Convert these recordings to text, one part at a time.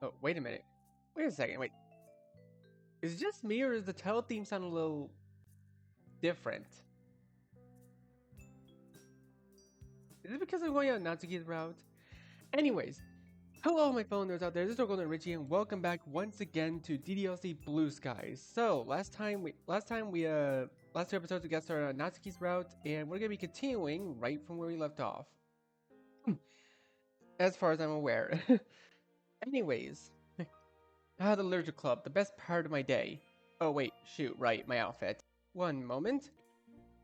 Oh, wait a minute. Wait a second, wait. Is it just me or does the title theme sound a little different? Is it because I'm going on Natsuki's route? Anyways, hello my fellow nerds out there, this is Golden Richie and welcome back once again to DDLC Blue Skies. So, last two episodes we got started on Natsuki's route and we're going to be continuing right from where we left off. As far as I'm aware. Anyways, the literature club, the best part of my day. Oh wait, shoot, right, my outfit. One moment.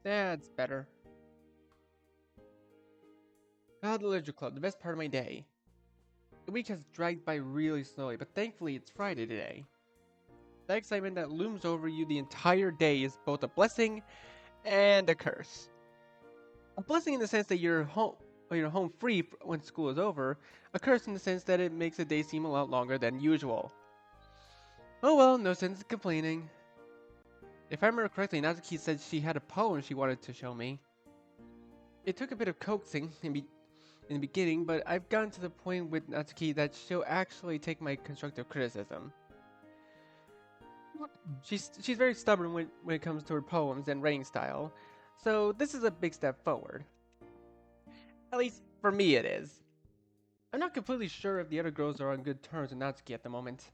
That's better. The literature club, the best part of my day. The week has dragged by really slowly, but thankfully it's Friday today. The excitement that looms over you the entire day is both a blessing and a curse. A blessing in the sense that you're home free when school is over, a curse in the sense that it makes the day seem a lot longer than usual. Oh well, no sense in complaining. If I remember correctly, Natsuki said she had a poem she wanted to show me. It took a bit of coaxing in the beginning, but I've gotten to the point with Natsuki that she'll actually take my constructive criticism. She's very stubborn when it comes to her poems and writing style, so this is a big step forward. At least for me it is. I'm not completely sure if the other girls are on good terms with Natsuki at the moment.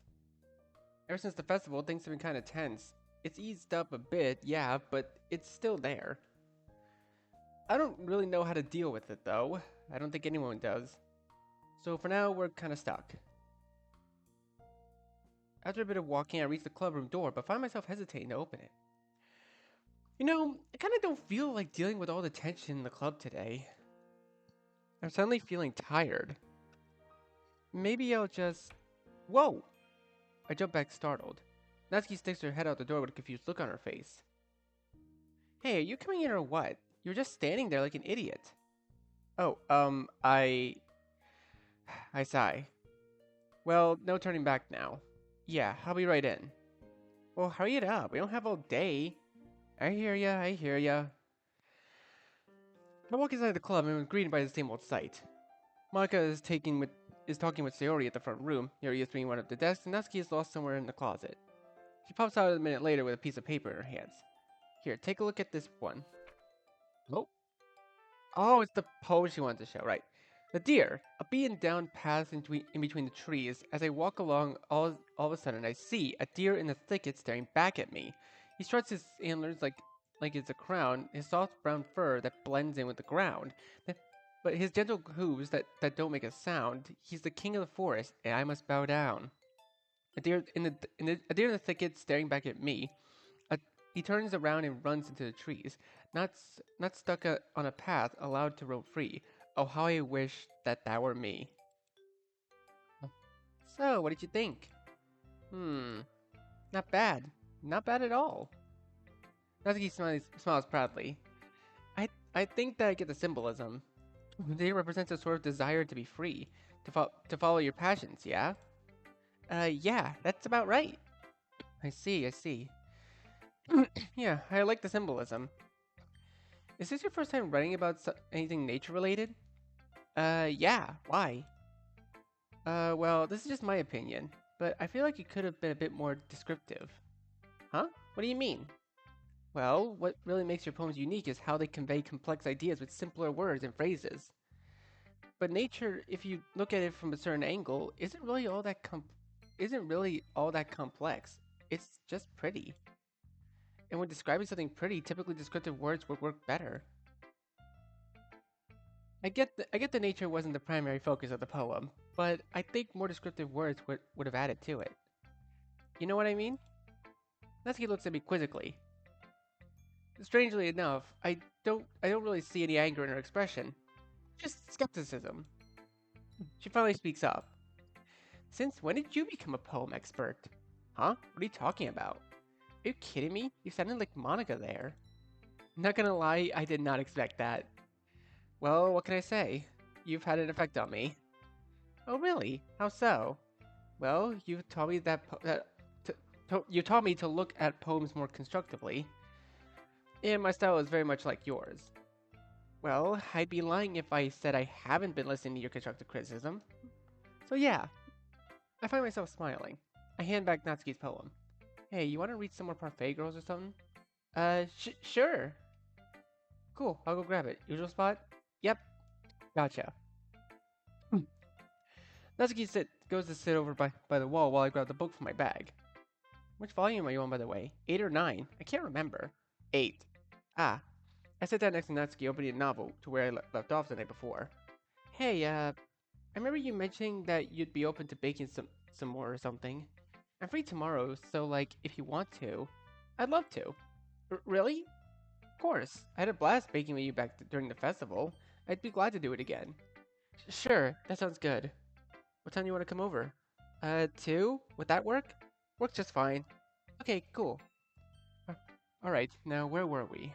Ever since the festival, things have been kind of tense. It's eased up a bit, yeah, but it's still there. I don't really know how to deal with it though. I don't think anyone does. So for now, we're kind of stuck. After a bit of walking, I reach the club room door, but find myself hesitating to open it. You know, I kind of don't feel like dealing with all the tension in the club today. I'm suddenly feeling tired. Maybe I'll just... Whoa! I jump back startled. Natsuki sticks her head out the door with a confused look on her face. Hey, are you coming in or what? You're just standing there like an idiot. Oh, I sigh. Well, no turning back now. Yeah, I'll be right in. Well, hurry it up. We don't have all day. I hear ya, I hear ya. I walk inside the club and am greeted by the same old sight. Monica is talking with Sayori at the front room. Yuri is reading one of the desks, and Natsuki is lost somewhere in the closet. She pops out a minute later with a piece of paper in her hands. Here, take a look at this one. Oh. Oh, it's the pose she wanted to show, right. The deer, a beaten down path in between the trees. As I walk along, all of a sudden I see a deer in the thicket staring back at me. He struts his antlers like it's a crown, his soft brown fur that blends in with the ground. But his gentle hooves that don't make a sound. He's the king of the forest, and I must bow down. A deer a deer in the thicket staring back at me. He turns around and runs into the trees, not stuck on a path, allowed to roam free. Oh, how I wish that were me. So, what did you think? Not bad. Not bad at all. Natsuki smiles proudly. I think that I get the symbolism. They represent a sort of desire to be free, to follow your passions, yeah? Yeah, that's about right. I see. Yeah, I like the symbolism. Is this your first time writing about anything nature related? Yeah, why? Well, this is just my opinion, but I feel like you could have been a bit more descriptive. Huh? What do you mean? Well, what really makes your poems unique is how they convey complex ideas with simpler words and phrases. But nature, if you look at it from a certain angle, isn't really all that complex. It's just pretty. And when describing something pretty, typically descriptive words would work better. I get the nature wasn't the primary focus of the poem, but I think more descriptive words would have added to it. You know what I mean? Natsuki looks at me quizzically. Strangely enough, I don't really see any anger in her expression. Just skepticism. She finally speaks up. Since when did you become a poem expert? Huh? What are you talking about? Are you kidding me? You sounded like Monica there. Not gonna lie, I did not expect that. Well, what can I say? You've had an effect on me. Oh really? How so? Well, you taught me you taught me to look at poems more constructively. And my style is very much like yours. Well, I'd be lying if I said I haven't been listening to your constructive criticism. So yeah. I find myself smiling. I hand back Natsuki's poem. Hey, you want to read some more Parfait Girls or something? Sure. Cool, I'll go grab it. Usual spot? Yep, gotcha. Natsuki goes to sit over by the wall while I grab the book from my bag. Which volume are you on, by the way? 8 or 9? I can't remember. 8. Ah, I sat down next to Natsuki, opening a novel to where I left off the night before. Hey, I remember you mentioning that you'd be open to baking some more or something. I'm free tomorrow, so like, if you want to, I'd love to. Really? Of course. I had a blast baking with you back during the festival. I'd be glad to do it again. Sure, that sounds good. What time do you want to come over? 2? Would that work? Works just fine. Okay, cool. Alright, now where were we?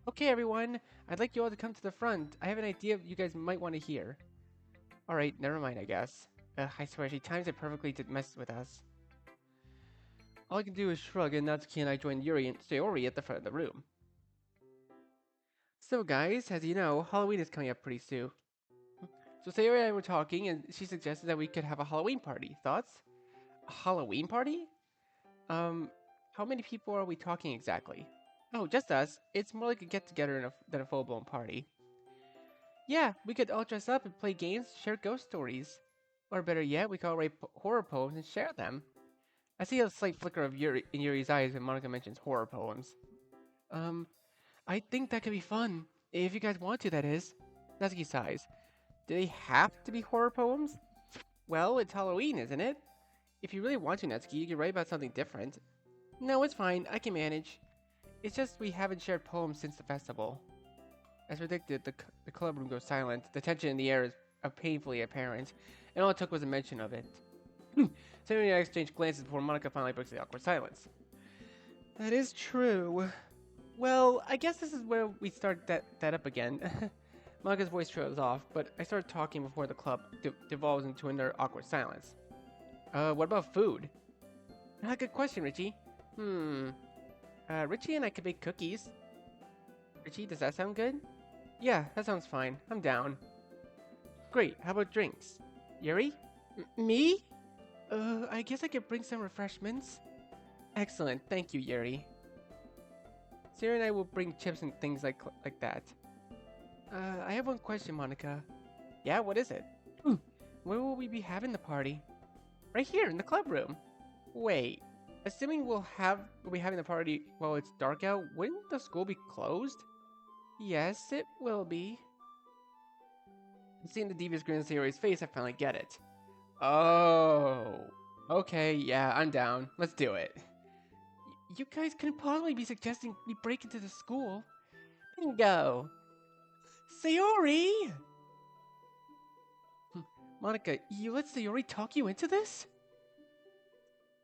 Okay, everyone, I'd like you all to come to the front. I have an idea you guys might want to hear. Alright, never mind, I guess. I swear, she times it perfectly to mess with us. All I can do is shrug, and Natsuki and I join Yuri and Sayori at the front of the room. So guys, as you know, Halloween is coming up pretty soon. So Sayori and I were talking, and she suggested that we could have a Halloween party. Thoughts? A Halloween party? How many people are we talking exactly? Oh, just us. It's more like a get-together than a full-blown party. Yeah, we could all dress up and play games, share ghost stories. Or better yet, we could all write horror poems and share them. I see a slight flicker of in Yuri's eyes when Monica mentions horror poems. I think that could be fun. If you guys want to, that is. Natsuki sighs. Do they have to be horror poems? Well, it's Halloween, isn't it? If you really want to, Natsuki, you can write about something different. No, it's fine. I can manage. It's just we haven't shared poems since the festival. As predicted, the club room goes silent. The tension in the air is painfully apparent, and all it took was a mention of it. Sayori and I exchange glances before Monica finally breaks the awkward silence. That is true. Well, I guess this is where we start that up again. Monica's voice trails off, but I start talking before the club devolves into another awkward silence. What about food? Good question, Richie. Richie and I could bake cookies. Richie, does that sound good? Yeah, that sounds fine. I'm down. Great, how about drinks? Yuri? Me? I guess I could bring some refreshments. Excellent, thank you, Yuri. Sarah and I will bring chips and things like that. I have one question, Monica. Yeah, what is it? Where will we be having the party? Right here, in the club room. Wait, assuming we'll be having the party while it's dark out, wouldn't the school be closed? Yes, it will be. Seeing the devious grin on Sayori's face, I finally get it. Oh. Okay, yeah, I'm down. Let's do it. You guys couldn't possibly be suggesting we break into the school. Bingo! Sayori! Monica, you let Sayori talk you into this?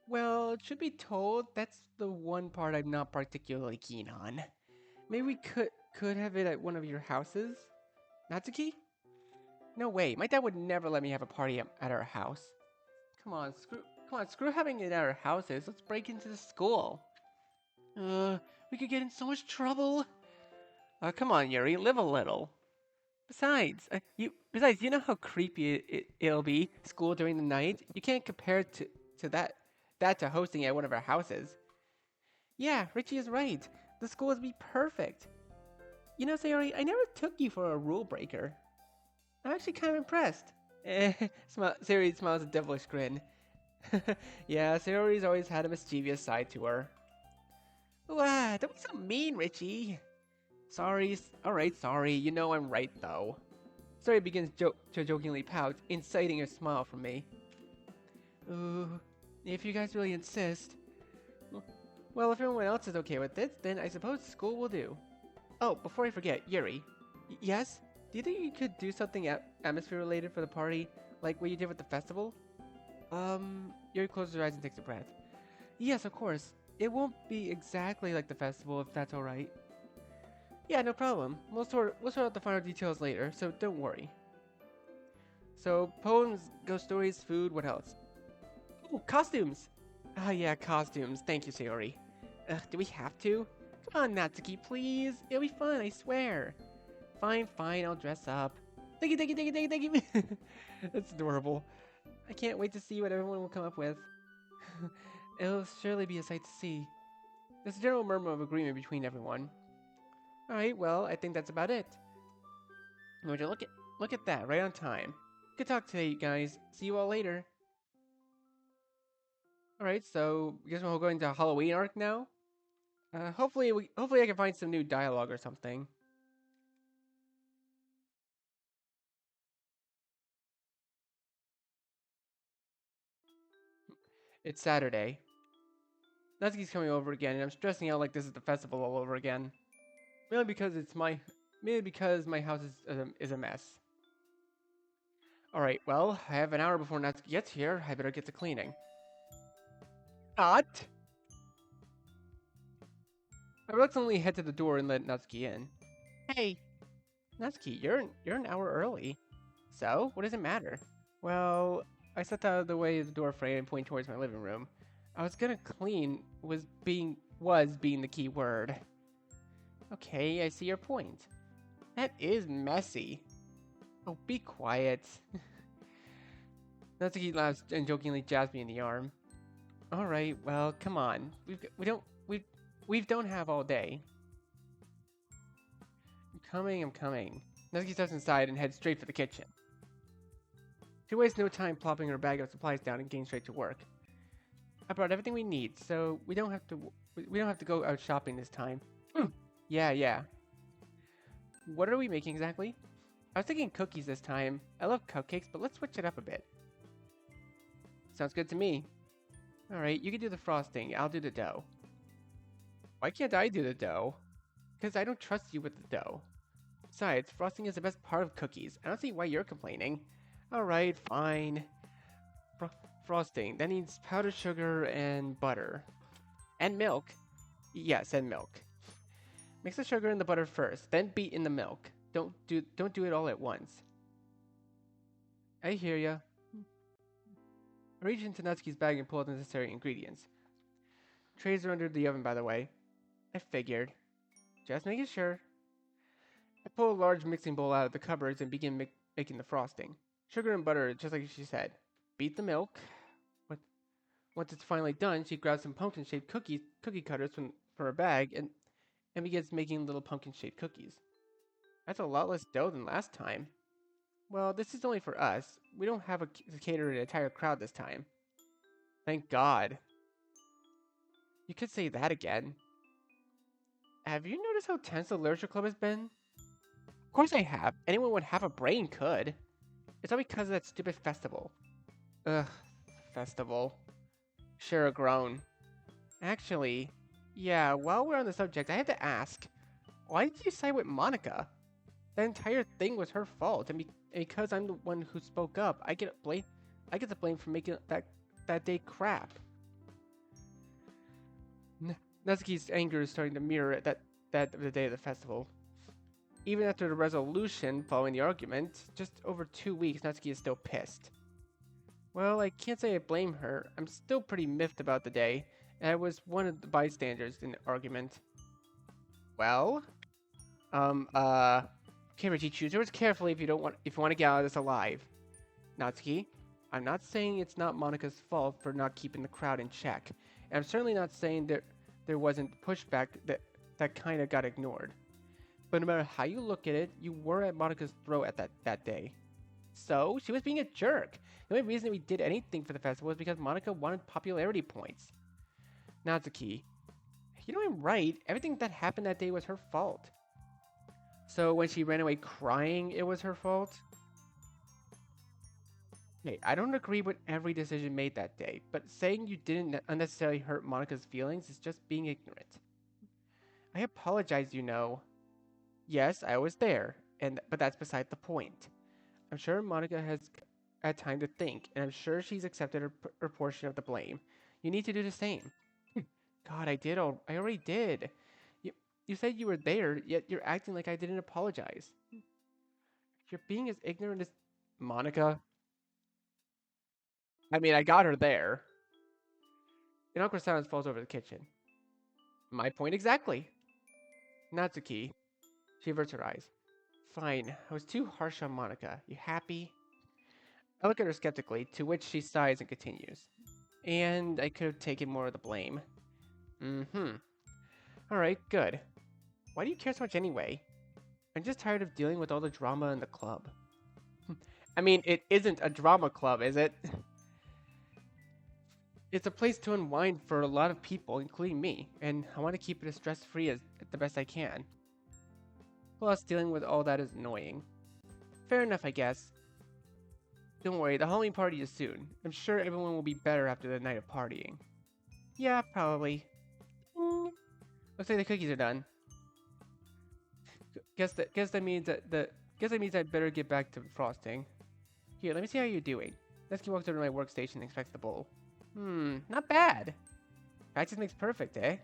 Well, it should be told, that's the one part I'm not particularly keen on. Maybe we could have it at one of your houses? Natsuki? No way, my dad would never let me have a party at our house. Come on, screw having it at our houses. Let's break into the school. We could get in so much trouble. Come on, Yuri, live a little. Besides, you know how creepy it'll be, school during the night? You can't compare to that to hosting at one of our houses. Yeah, Richie is right. The school would be perfect. You know, Sayori, I never took you for a rule breaker. I'm actually kind of impressed. Sayori smiles a devilish grin. Yeah, Sayori's always had a mischievous side to her. Don't be so mean, Richie. Sorry, alright, sorry. You know I'm right, though. Sayori begins to jokingly pout, inciting a smile from me. If you guys really insist. Well, if everyone else is okay with it, then I suppose school will do. Oh, before I forget, Yuri. Yes? Do you think you could do something atmosphere related for the party, like what you did with the festival? Yuri closes her eyes and takes a breath. Yes, of course. It won't be exactly like the festival, if that's alright. Yeah, no problem. We'll sort out the final details later, so don't worry. So, poems, ghost stories, food, what else? Oh, costumes! Yeah, costumes. Thank you, Sayori. Do we have to? Come on, Natsuki, please. It'll be fun, I swear. Fine, I'll dress up. Thank you. That's adorable. I can't wait to see what everyone will come up with. It'll surely be a sight to see. There's a general murmur of agreement between everyone. Alright, well, I think that's about it. Would you look at that, right on time. Good talk today, guys. See you all later. Alright, so I guess we'll go into Halloween arc now. Hopefully I can find some new dialogue or something. It's Saturday. Natsuki's coming over again, and I'm stressing out like this is the festival all over again. Mainly because my house is a mess. Alright, well, I have an hour before Natsuki gets here. I better get to cleaning. Not! I reluctantly head to the door and let Natsuki in. Hey, Natsuki, you're an hour early. So, what does it matter? Well, I stepped out of the way of the door frame and pointed towards my living room. I was gonna clean was being the key word. Okay, I see your point. That is messy. Oh, be quiet. Natsuki laughs and jokingly jabs me in the arm. All right, well, come on. We don't have all day. I'm coming. Natsuki steps inside and heads straight for the kitchen. She wastes no time plopping her bag of supplies down and getting straight to work. I brought everything we need, so we don't have to go out shopping this time. Yeah. What are we making exactly? I was thinking cookies this time. I love cupcakes, but let's switch it up a bit. Sounds good to me. Alright, you can do the frosting. I'll do the dough. Why can't I do the dough? Because I don't trust you with the dough. Besides, frosting is the best part of cookies. I don't see why you're complaining. Alright, fine. Frosting. That needs powdered sugar and butter. And milk. Yes, and milk. Mix the sugar and the butter first, then beat in the milk. Don't do it all at once. I hear ya. I reach into Natsuki's bag and pull out the necessary ingredients. Trays are under the oven, by the way. I figured. Just making sure. I pull a large mixing bowl out of the cupboards and begin making the frosting. Sugar and butter, just like she said. Beat the milk. Once it's finally done, she grabs some pumpkin-shaped cookie cutters from her bag and begins making little pumpkin-shaped cookies. That's a lot less dough than last time. Well, this is only for us. We don't have to cater an entire crowd this time. Thank God. You could say that again. Have you noticed how tense the literature club has been? Of course I have. Anyone with half a brain could. It's all because of that stupid festival. Ugh, festival. Sure, a groan. Actually, yeah, while we're on the subject, I have to ask. Why did you side with Monica? The entire thing was her fault, and because I'm the one who spoke up, I get the blame for making that day crap. Natsuki's anger is starting to mirror that of the day of the festival. Even after the resolution following the argument, just over 2 weeks, Natsuki is still pissed. Well, I can't say I blame her. I'm still pretty miffed about the day, and I was one of the bystanders in the argument. Well, okay, Richie, choose yours carefully if you want to get out of this alive. Natsuki, I'm not saying it's not Monica's fault for not keeping the crowd in check, and I'm certainly not saying there wasn't pushback that kind of got ignored. But no matter how you look at it, you were at Monica's throat at that day. So, she was being a jerk. The only reason we did anything for the festival was because Monica wanted popularity points. Natsuki, you know I'm right. Everything that happened that day was her fault. So when she ran away crying, it was her fault? Hey, I don't agree with every decision made that day, but saying you didn't unnecessarily hurt Monica's feelings is just being ignorant. I apologize, you know. Yes, I was there, but that's beside the point. I'm sure Monica has had time to think, and I'm sure she's accepted her portion of the blame. You need to do the same. God, I already did. You said you were there, yet you're acting like I didn't apologize. You're being as ignorant as Monica. I mean, I got her there. An awkward silence falls over the kitchen. My point exactly. Natsuki. She averts her eyes. Fine, I was too harsh on Monica. You happy? I look at her skeptically, to which she sighs and continues. And I could have taken more of the blame. Mm-hmm. Alright, good. Why do you care so much anyway? I'm just tired of dealing with all the drama in the club. I mean, it isn't a drama club, is it? It's a place to unwind for a lot of people, including me, and I want to keep it as stress-free as the best I can. Plus, dealing with all that is annoying. Fair enough, I guess. Don't worry, the Halloween party is soon. I'm sure everyone will be better after the night of partying. Yeah, probably. Mm, looks like the cookies are done. Guess that means I'd better get back to frosting. Here, let me see how you're doing. Natsuki walks over to my workstation and inspects the bowl. Not bad. Practice makes perfect, eh?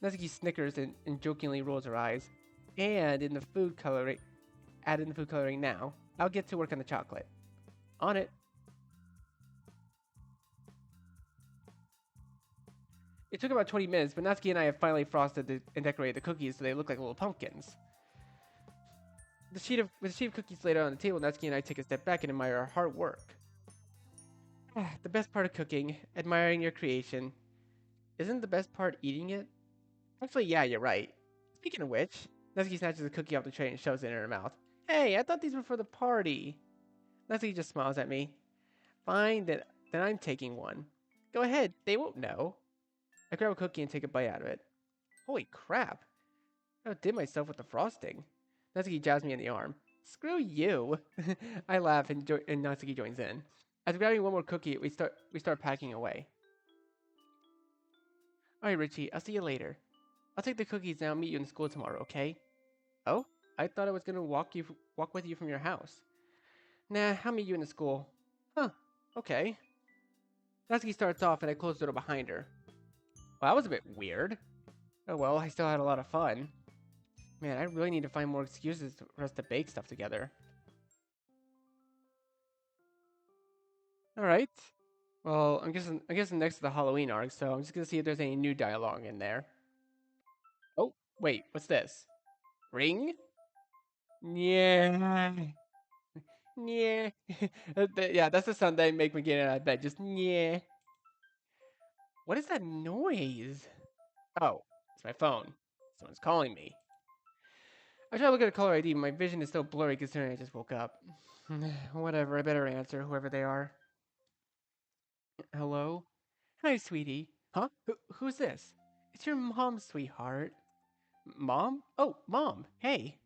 Natsuki snickers and jokingly rolls her eyes. And in the food coloring, add in the food coloring now. I'll get to work on the chocolate. On it. It took about 20 minutes, but Natsuki and I have finally frosted and decorated the cookies so they look like little pumpkins. With a sheet of cookies laid out on the table, Natsuki and I take a step back and admire our hard work. The best part of cooking, admiring your creation. Isn't the best part eating it? Actually, yeah, you're right. Speaking of which, Natsuki snatches a cookie off the tray and shoves it in her mouth. Hey, I thought these were for the party. Natsuki just smiles at me. Fine, then I'm taking one. Go ahead, they won't know. I grab a cookie and take a bite out of it. Holy crap. I outdid myself with the frosting. Natsuki jabs me in the arm. Screw you. I laugh and Natsuki joins in. As grabbing one more cookie, we start packing away. Alright, Richie, I'll see you later. I'll take the cookies and I'll meet you in school tomorrow, okay? Oh? I thought I was gonna walk with you from your house. Nah, I'll meet you in the school. Huh, okay. Natsuki starts off and I close the door behind her. Well, that was a bit weird. Oh well, I still had a lot of fun. Man, I really need to find more excuses for us to bake stuff together. Alright. Well, I'm guessing next to the Halloween arc, so I'm just gonna see if there's any new dialogue in there. Oh, wait, what's this? Ring? Yeah. Yeah. Yeah, that's the sound that make me get out of bed. Just yeah. What is that noise? Oh, it's my phone. Someone's calling me. I try to look at a caller ID, but my vision is so blurry considering I just woke up. Whatever, I better answer, whoever they are. Hello? Hi, sweetie. Huh? Who's this? It's your mom, sweetheart. Mom? Oh, Mom. Hey.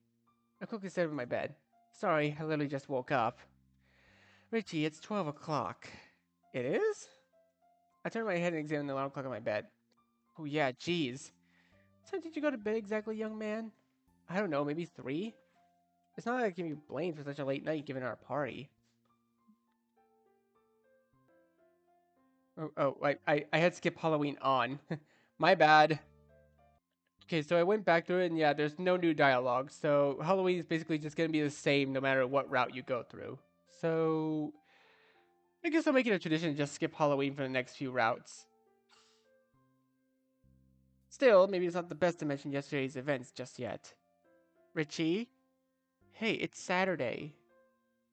I quickly sat up in my bed. Sorry, I literally just woke up. Richie, it's 12 o'clock. It is? I turned my head and examined the alarm clock on my bed. Oh yeah, jeez. What time did you go to bed exactly, young man? I don't know, maybe 3? It's not like I can be blamed for such a late night given our party. I had skip Halloween on. My bad. Okay, so I went back through it, and yeah, there's no new dialogue. So Halloween is basically just gonna be the same no matter what route you go through. So I guess I'll make it a tradition to just skip Halloween for the next few routes. Still, maybe it's not the best to mention yesterday's events just yet. Richie? Hey, it's Saturday.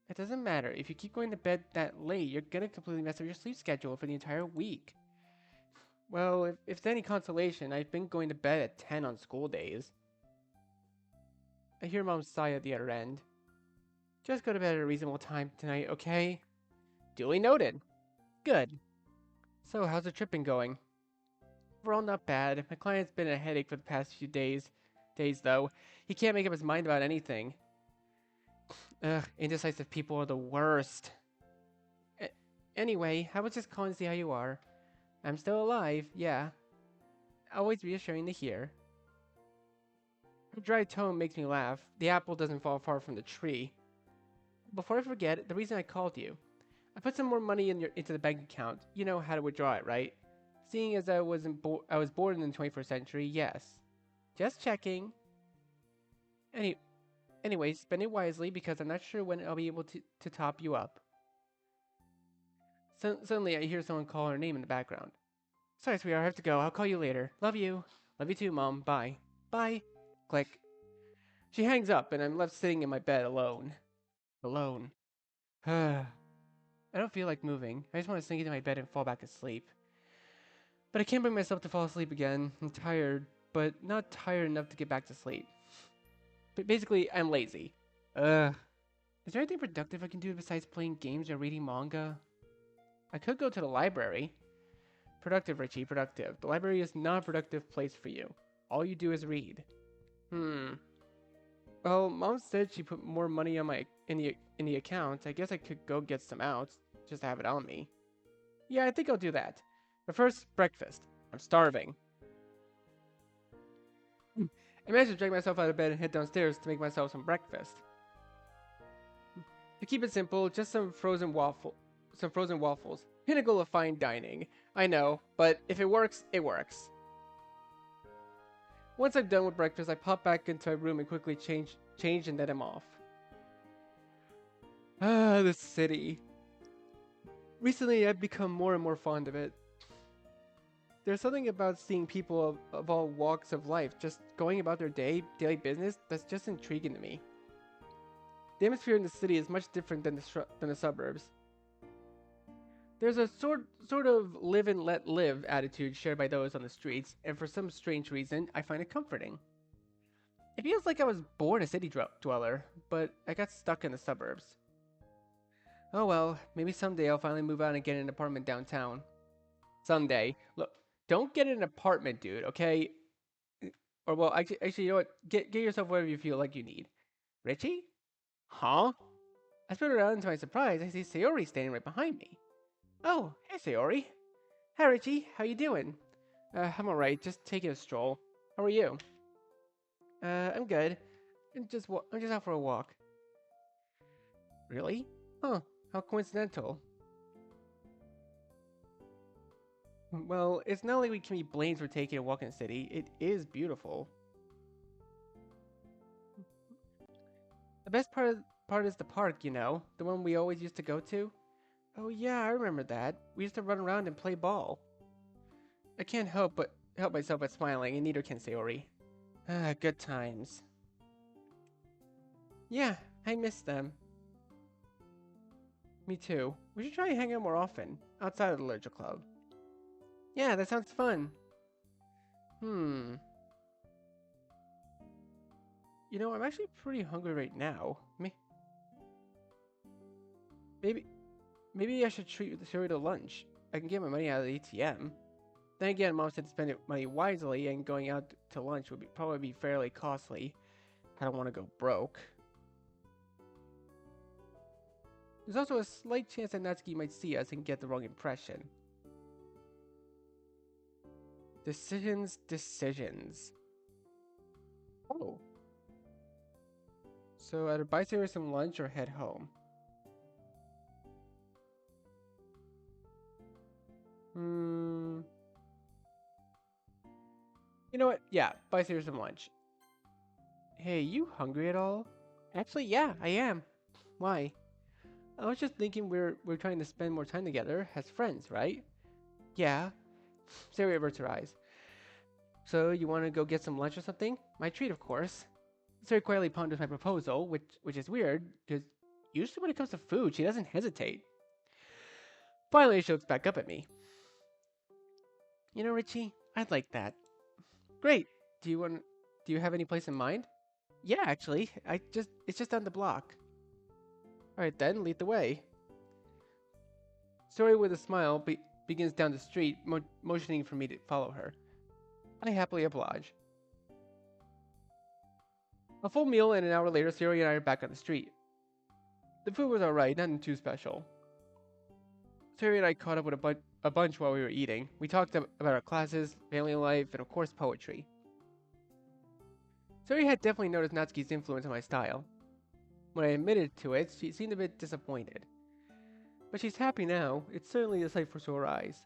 It doesn't matter. If you keep going to bed that late, you're gonna completely mess up your sleep schedule for the entire week. Well, if it's any consolation, I've been going to bed at 10 on school days. I hear Mom's sigh at the other end. Just go to bed at a reasonable time tonight, okay? Duly noted. Good. So, how's the trip been going? Overall, not bad. My client's been a headache for the past few days. Though. He can't make up his mind about anything. Ugh, indecisive people are the worst. Anyway, I was just calling to see how you are. I'm still alive, yeah. Always reassuring to hear. Her dry tone makes me laugh. The apple doesn't fall far from the tree. Before I forget, the reason I called you. I put some more money into the bank account. You know how to withdraw it, right? Seeing as I was born in the 21st century, yes. Just checking. Anyways, spend it wisely because I'm not sure when I'll be able to top you up. Suddenly, I hear someone call her name in the background. Sorry, sweetheart, I have to go. I'll call you later. Love you. Love you too, Mom. Bye. Bye. Click. She hangs up, and I'm left sitting in my bed alone. Alone. I don't feel like moving. I just want to sink into my bed and fall back asleep. But I can't bring myself to fall asleep again. I'm tired, but not tired enough to get back to sleep. But basically, I'm lazy. Ugh. Is there anything productive I can do besides playing games or reading manga? I could go to the library. Productive, Richie, productive. The library is not a productive place for you. All you do is read. Well, Mom said she put more money on my in the account. I guess I could go get some out, just to have it on me. Yeah, I think I'll do that. But first, breakfast. I'm starving. I managed to drag myself out of bed and head downstairs to make myself some breakfast. To keep it simple, just some frozen waffles. Pinnacle of fine dining. I know, but if it works, it works. Once I'm done with breakfast, I pop back into my room and quickly change and then I'm off. Ah, the city. Recently, I've become more and more fond of it. There's something about seeing people of all walks of life just going about their daily business that's just intriguing to me. The atmosphere in the city is much different than the suburbs. There's a sort of live and let live attitude shared by those on the streets, and for some strange reason, I find it comforting. It feels like I was born a city dweller, but I got stuck in the suburbs. Oh well, maybe someday I'll finally move out and get an apartment downtown. Someday. Look, don't get an apartment, dude, okay? Or well, actually, you know what? Get yourself whatever you feel like you need. Richie? Huh? I spin around to my surprise. I see Sayori standing right behind me. Oh, hey Sayori. Hi Richie, how you doing? I'm alright, just taking a stroll. How are you? I'm good. I'm just out for a walk. Really? Huh, how coincidental. Well, it's not like we can be blamed for taking a walk in the city. It is beautiful. The best part is the park, you know? The one we always used to go to? Oh yeah, I remember that. We used to run around and play ball. I can't help myself but smiling, and neither can Sayori. Ah, good times. Yeah, I miss them. Me too. We should try and hang out more often, outside of the Literature Club. Yeah, that sounds fun. Hmm. You know, I'm actually pretty hungry right now. Maybe, maybe I should treat Sayori to lunch. I can get my money out of the ATM. Then again, Mom said to spend money wisely, and going out to lunch would probably be fairly costly. I don't want to go broke. There's also a slight chance that Natsuki might see us and get the wrong impression. Decisions. Oh. So either buy Sayori some lunch or head home. You know what? Yeah, buy Sayori some lunch. Hey, you hungry at all? Actually, yeah, I am. Why? I was just thinking we're trying to spend more time together as friends, right? Yeah. Sayori averts her eyes. So you want to go get some lunch or something? My treat, of course. Sayori quietly ponders my proposal, which is weird because usually when it comes to food, she doesn't hesitate. Finally, she looks back up at me. You know, Richie, I'd like that. Great. Do you have any place in mind? Yeah, actually. It's just down the block. Alright then, lead the way. Sayori with a smile begins down the street, motioning for me to follow her. I happily oblige. A full meal and an hour later, Sayori and I are back on the street. The food was alright, nothing too special. Sayori and I caught up with a bunch while we were eating. We talked about our classes, family life, and of course poetry. Sayori had definitely noticed Natsuki's influence on my style. When I admitted to it, she seemed a bit disappointed. But she's happy now. It's certainly a sight for sore eyes.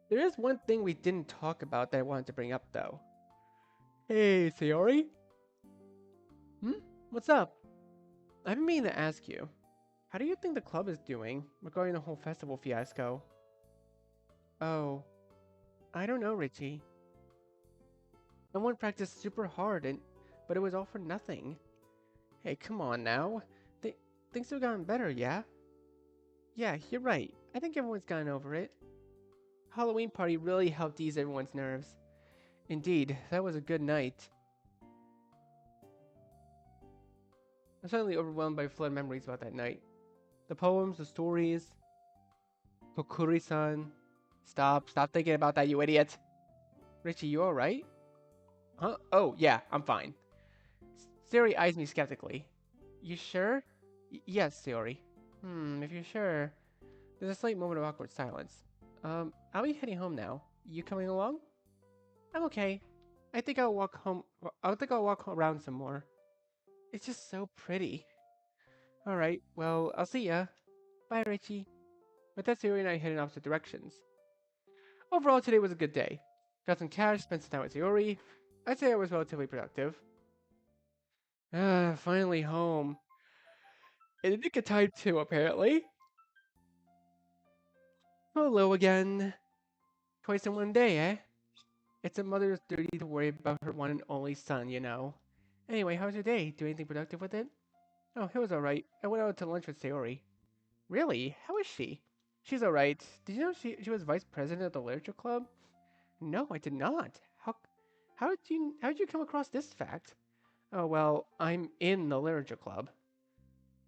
There is one thing we didn't talk about that I wanted to bring up, though. Hey, Sayori? What's up? I've been meaning to ask you. How do you think the club is doing regarding the whole festival fiasco? Oh, I don't know, Richie. Someone practiced super hard, but it was all for nothing. Hey, come on now. Things have gotten better, yeah? Yeah, you're right. I think everyone's gotten over it. Halloween party really helped ease everyone's nerves. Indeed, that was a good night. I'm suddenly overwhelmed by flood memories about that night. The poems, the stories, Kokuri-san. Stop thinking about that, you idiot. Richie, you alright? Huh? Oh, yeah, I'm fine. Sayori eyes me skeptically. You sure? Yes, Sayori. If you're sure. There's a slight moment of awkward silence. I'll be heading home now. You coming along? I'm okay. I think I'll walk home. I think I'll walk around some more. It's just so pretty. Alright, well, I'll see ya. Bye, Richie. With that, Sayori and I headed in opposite directions. Overall, today was a good day. Got some cash, spent some time with Sayori. I'd say I was relatively productive. Finally home. In the nick of time too, apparently. Hello again. Twice in one day, eh? It's a mother's duty to worry about her one and only son, you know. Anyway, how was your day? Do anything productive with it? Oh, it was alright. I went out to lunch with Sayori. Really? How is she? She's alright. Did you know she was vice president of the literature club? No, I did not. How did you come across this fact? Oh well, I'm in the literature club.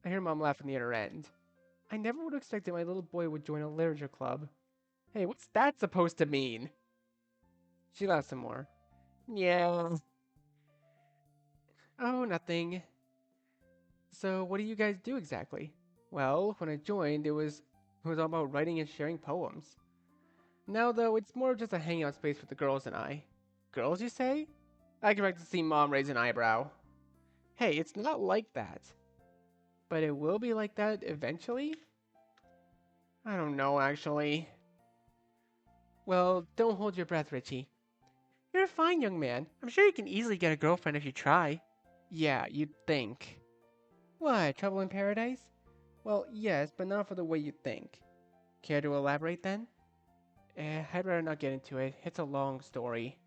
I hear Mom laugh from the other end. I never would have expected my little boy would join a literature club. Hey, what's that supposed to mean? She laughs some more. Yeah. Oh, nothing. So, what do you guys do exactly? Well, when I joined, it was all about writing and sharing poems. Now, though, it's more of just a hangout space for the girls and I. Girls, you say? I expect to see Mom raise an eyebrow. Hey, it's not like that. But it will be like that eventually? I don't know, actually. Well, don't hold your breath, Richie. You're a fine young man. I'm sure you can easily get a girlfriend if you try. Yeah, you'd think. What, trouble in paradise? Well, yes, but not for the way you think. Care to elaborate then? I'd rather not get into it. It's a long story.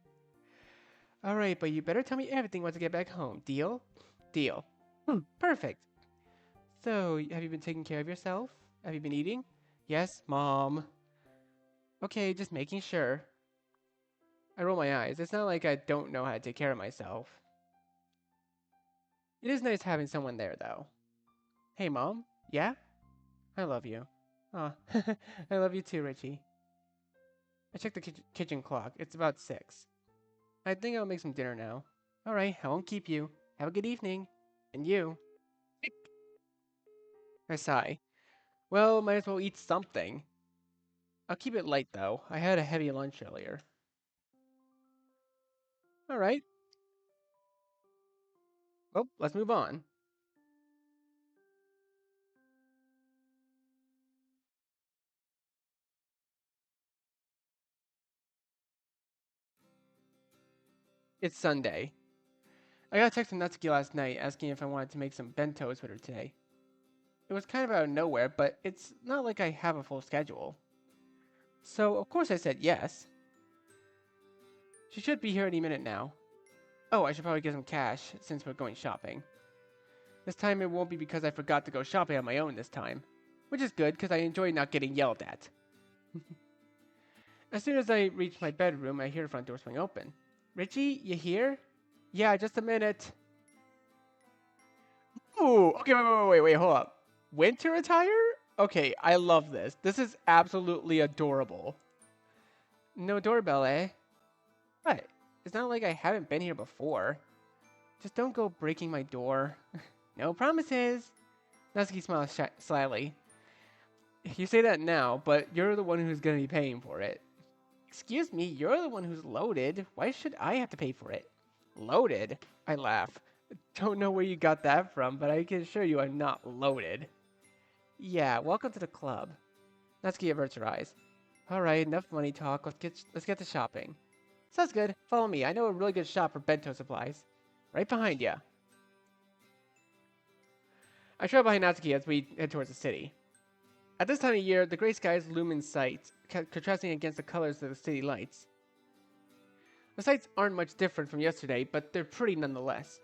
Alright, but you better tell me everything once I get back home. Deal? Deal. Perfect. So, have you been taking care of yourself? Have you been eating? Yes, Mom. Okay, just making sure. I roll my eyes. It's not like I don't know how to take care of myself. It is nice having someone there, though. Hey, Mom? Yeah? I love you. Aw, I love you too, Richie. I checked the kitchen clock. It's about 6. I think I'll make some dinner now. Alright, I won't keep you. Have a good evening. And you. I sigh. Well, might as well eat something. I'll keep it light, though. I had a heavy lunch earlier. Alright. Well, let's move on. It's Sunday. I got a text from Natsuki last night asking if I wanted to make some bentos with her today. It was kind of out of nowhere, but it's not like I have a full schedule. So, of course I said yes. She should be here any minute now. Oh, I should probably get some cash since we're going shopping. This time it won't be because I forgot to go shopping on my own this time. Which is good because I enjoy not getting yelled at. As soon as I reach my bedroom, I hear the front door swing open. Richie, you here? Yeah, just a minute. Ooh, okay, wait, hold up. Winter attire? Okay, I love this. This is absolutely adorable. No doorbell, eh? What? It's not like I haven't been here before. Just don't go breaking my door. No promises. Natsuki smiles slyly. You say that now, but you're the one who's gonna be paying for it. Excuse me, you're the one who's loaded. Why should I have to pay for it? Loaded? I laugh. Don't know where you got that from, but I can assure you I'm not loaded. Yeah, welcome to the club. Natsuki averts her eyes. Alright, enough money talk. Let's get to shopping. Sounds good. Follow me. I know a really good shop for bento supplies. Right behind ya. I trail behind Natsuki as we head towards the city. At this time of year, the gray skies loom in sight, contrasting against the colors of the city lights. The sights aren't much different from yesterday, but they're pretty nonetheless.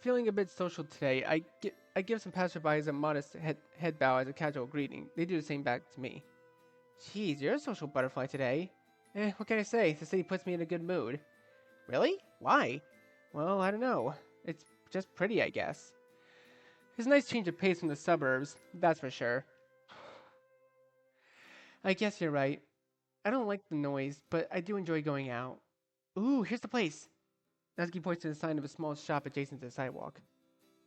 Feeling a bit social today, I give some passerbys a modest head bow as a casual greeting. They do the same back to me. Jeez, you're a social butterfly today. What can I say? The city puts me in a good mood. Really? Why? Well, I don't know. It's just pretty, I guess. It's a nice change of pace from the suburbs, that's for sure. I guess you're right. I don't like the noise, but I do enjoy going out. Ooh, here's the place. Natsuki points to the sign of a small shop adjacent to the sidewalk.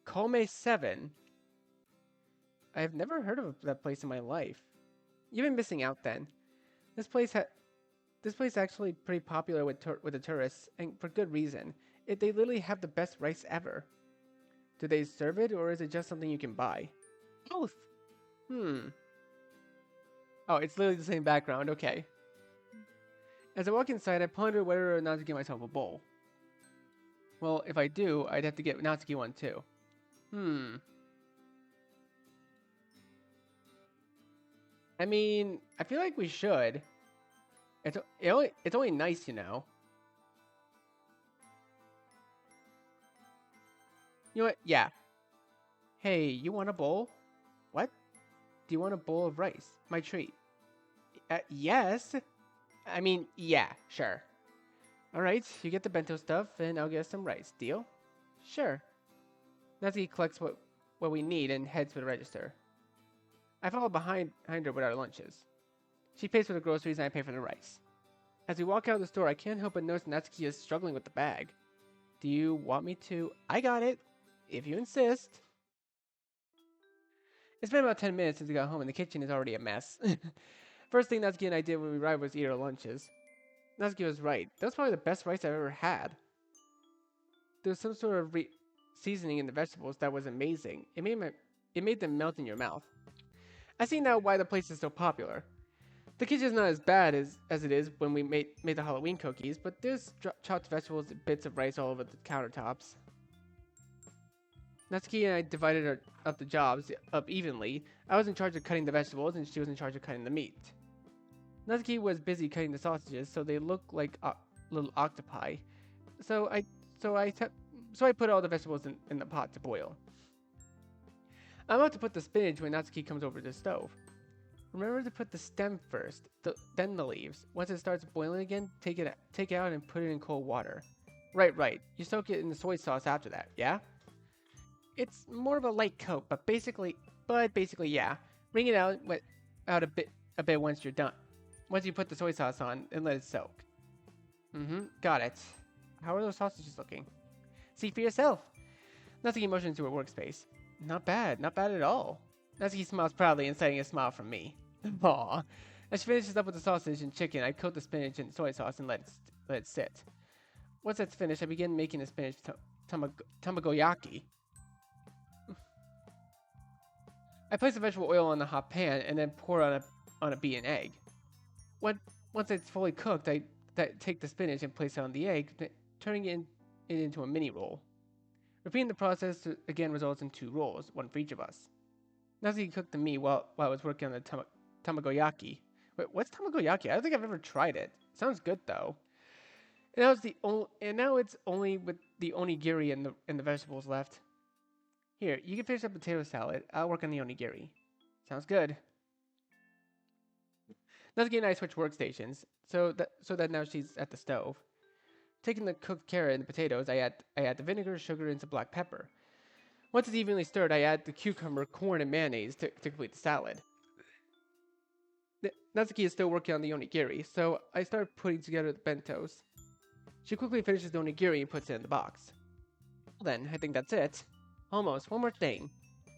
Kolme 7. I have never heard of that place in my life. You've been missing out then. This place this place is actually pretty popular with the tourists, and for good reason. They literally have the best rice ever. Do they serve it, or is it just something you can buy? Both. Hmm. Oh, it's literally the same background. Okay. As I walk inside, I ponder whether or not to get myself a bowl. Well, if I do, I'd have to get Natsuki one too. Hmm. I mean, I feel like we should. It's only nice, you know. You know what? Yeah. Hey, you want a bowl? What? Do you want a bowl of rice? My treat. Yes. I mean, yeah, sure. Alright, you get the bento stuff, and I'll get some rice. Deal? Sure. Natsuki collects what we need and heads for the register. I follow behind her with our lunches. She pays for the groceries and I pay for the rice. As we walk out of the store, I can't help but notice Natsuki is struggling with the bag. Do you want me to? I got it. If you insist. It's been about 10 minutes since we got home and the kitchen is already a mess. First thing Natsuki and I did when we arrived was eat our lunches. Natsuki was right. That was probably the best rice I've ever had. There was some sort of seasoning in the vegetables that was amazing. It made them melt in your mouth. I see now why the place is so popular. The kitchen is not as bad as it is when we made the Halloween cookies, but there's chopped vegetables and bits of rice all over the countertops. Natsuki and I divided up the jobs up evenly. I was in charge of cutting the vegetables and she was in charge of cutting the meat. Natsuki was busy cutting the sausages, so they look like little octopi. So I put all the vegetables in the pot to boil. I'm about to put the spinach when Natsuki comes over to the stove. Remember to put the stem first, then the leaves. Once it starts boiling again, take it out and put it in cold water. Right. You soak it in the soy sauce after that, yeah? It's more of a light coat, but basically, yeah. Wring it out a bit once you're done. Once you put the soy sauce on and let it soak. Got it. How are those sausages looking? See for yourself. Natsuki motions to her workspace. Not bad at all. Natsuki smiles proudly, inciting a smile from me. Aww. As she finishes up with the sausage and chicken, I coat the spinach in soy sauce and let it sit. Once that's finished, I begin making the spinach tamagoyaki. I place the vegetable oil on the hot pan and then pour on a beaten egg. Once it's fully cooked, I take the spinach and place it on the egg, turning it into a mini roll. Repeating the process again results in 2 rolls, one for each of us. Natsuki cooked the meat while I was working on the tamagoyaki. Wait, what's tamagoyaki? I don't think I've ever tried it. Sounds good though. And now it's only with the onigiri and the vegetables left. Here, you can finish up potato salad. I'll work on the onigiri. Sounds good. Natsuki and I switch workstations, so that now she's at the stove. Taking the cooked carrot and the potatoes, I add the vinegar, sugar, and some black pepper. Once it's evenly stirred, I add the cucumber, corn, and mayonnaise to complete the salad. Natsuki is still working on the onigiri, so I start putting together the bentos. She quickly finishes the onigiri and puts it in the box. Well then, I think that's it. Almost. One more thing.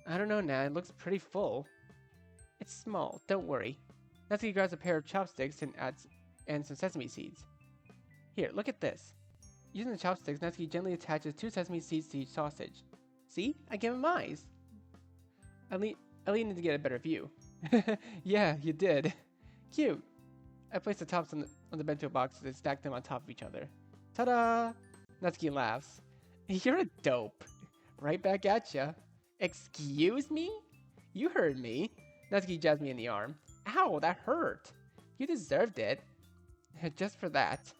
I don't know, Nat. It looks pretty full. It's small. Don't worry. Natsuki grabs a pair of chopsticks and some sesame seeds. Here, look at this. Using the chopsticks, Natsuki gently attaches 2 sesame seeds to each sausage. See? I gave him eyes. I lean in to get a better view. Yeah, you did. Cute. I place the tops on the bento boxes and stack them on top of each other. Ta-da! Natsuki laughs. You're a dope. Right back at ya. Excuse me? You heard me. Natsuki jabs me in the arm. Ow, that hurt. You deserved it. Just for that.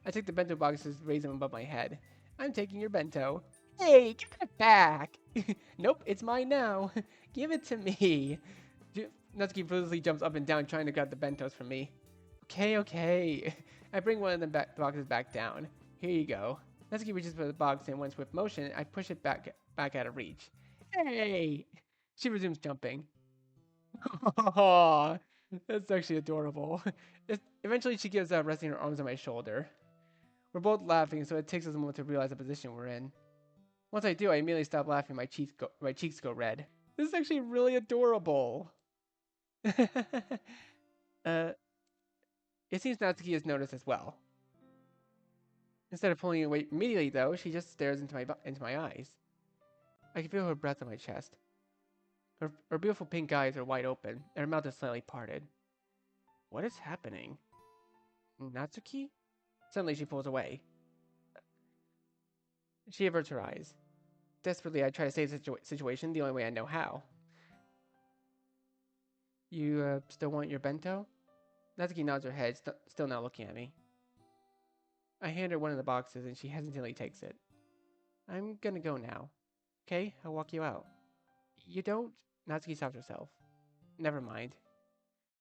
I take the bento boxes, raise them above my head. I'm taking your bento. Hey, give it back! Nope, it's mine now. Give it to me. Natsuki foolishly jumps up and down trying to grab the bentos from me. Okay, okay. I bring one of the boxes back down. Here you go. Natsuki reaches for the box and once with motion, I push it back out of reach. Hey! She resumes jumping. Aww, that's actually adorable. Eventually, she gives up, resting her arms on my shoulder. We're both laughing, so it takes us a moment to realize the position we're in. Once I do, I immediately stop laughing. My cheeks go red. This is actually really adorable. It seems Natsuki has noticed as well. Instead of pulling away immediately, though, she just stares into my eyes. I can feel her breath on my chest. Her beautiful pink eyes are wide open, and her mouth is slightly parted. What is happening? Natsuki? Suddenly, she pulls away. She averts her eyes. Desperately, I try to save the situation the only way I know how. You still want your bento? Natsuki nods her head, still not looking at me. I hand her one of the boxes, and she hesitantly takes it. I'm gonna go now. Okay, I'll walk you out. You don't? Natsuki stops herself. Never mind.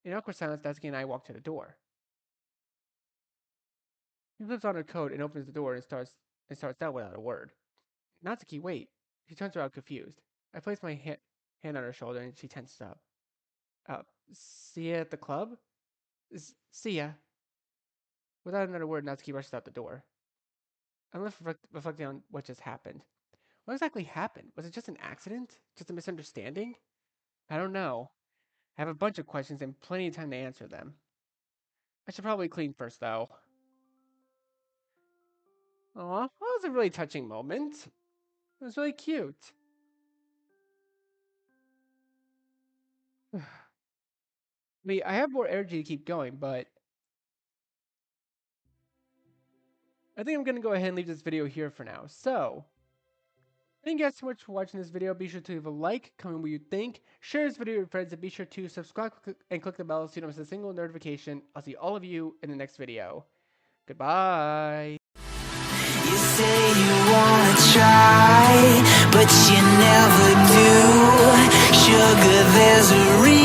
In awkward silence, Natsuki and I walk to the door. She flips on her coat and opens the door and starts out without a word. Natsuki, wait. She turns around confused. I place my hand on her shoulder and she tenses up. See ya at the club? See ya. Without another word, Natsuki rushes out the door. I'm left reflecting on what just happened. What exactly happened? Was it just an accident? Just a misunderstanding? I don't know. I have a bunch of questions and plenty of time to answer them. I should probably clean first, though. Aw, that was a really touching moment. It was really cute. I mean, I have more energy to keep going, but I think I'm going to go ahead and leave this video here for now. So, thank you guys so much for watching this video. Be sure to leave a like, comment what you think, share this video with your friends, and be sure to subscribe and click the bell so you don't miss a single notification. I'll see all of you in the next video. Goodbye. You say you wanna try, but you never do. Sugar, there's a reason.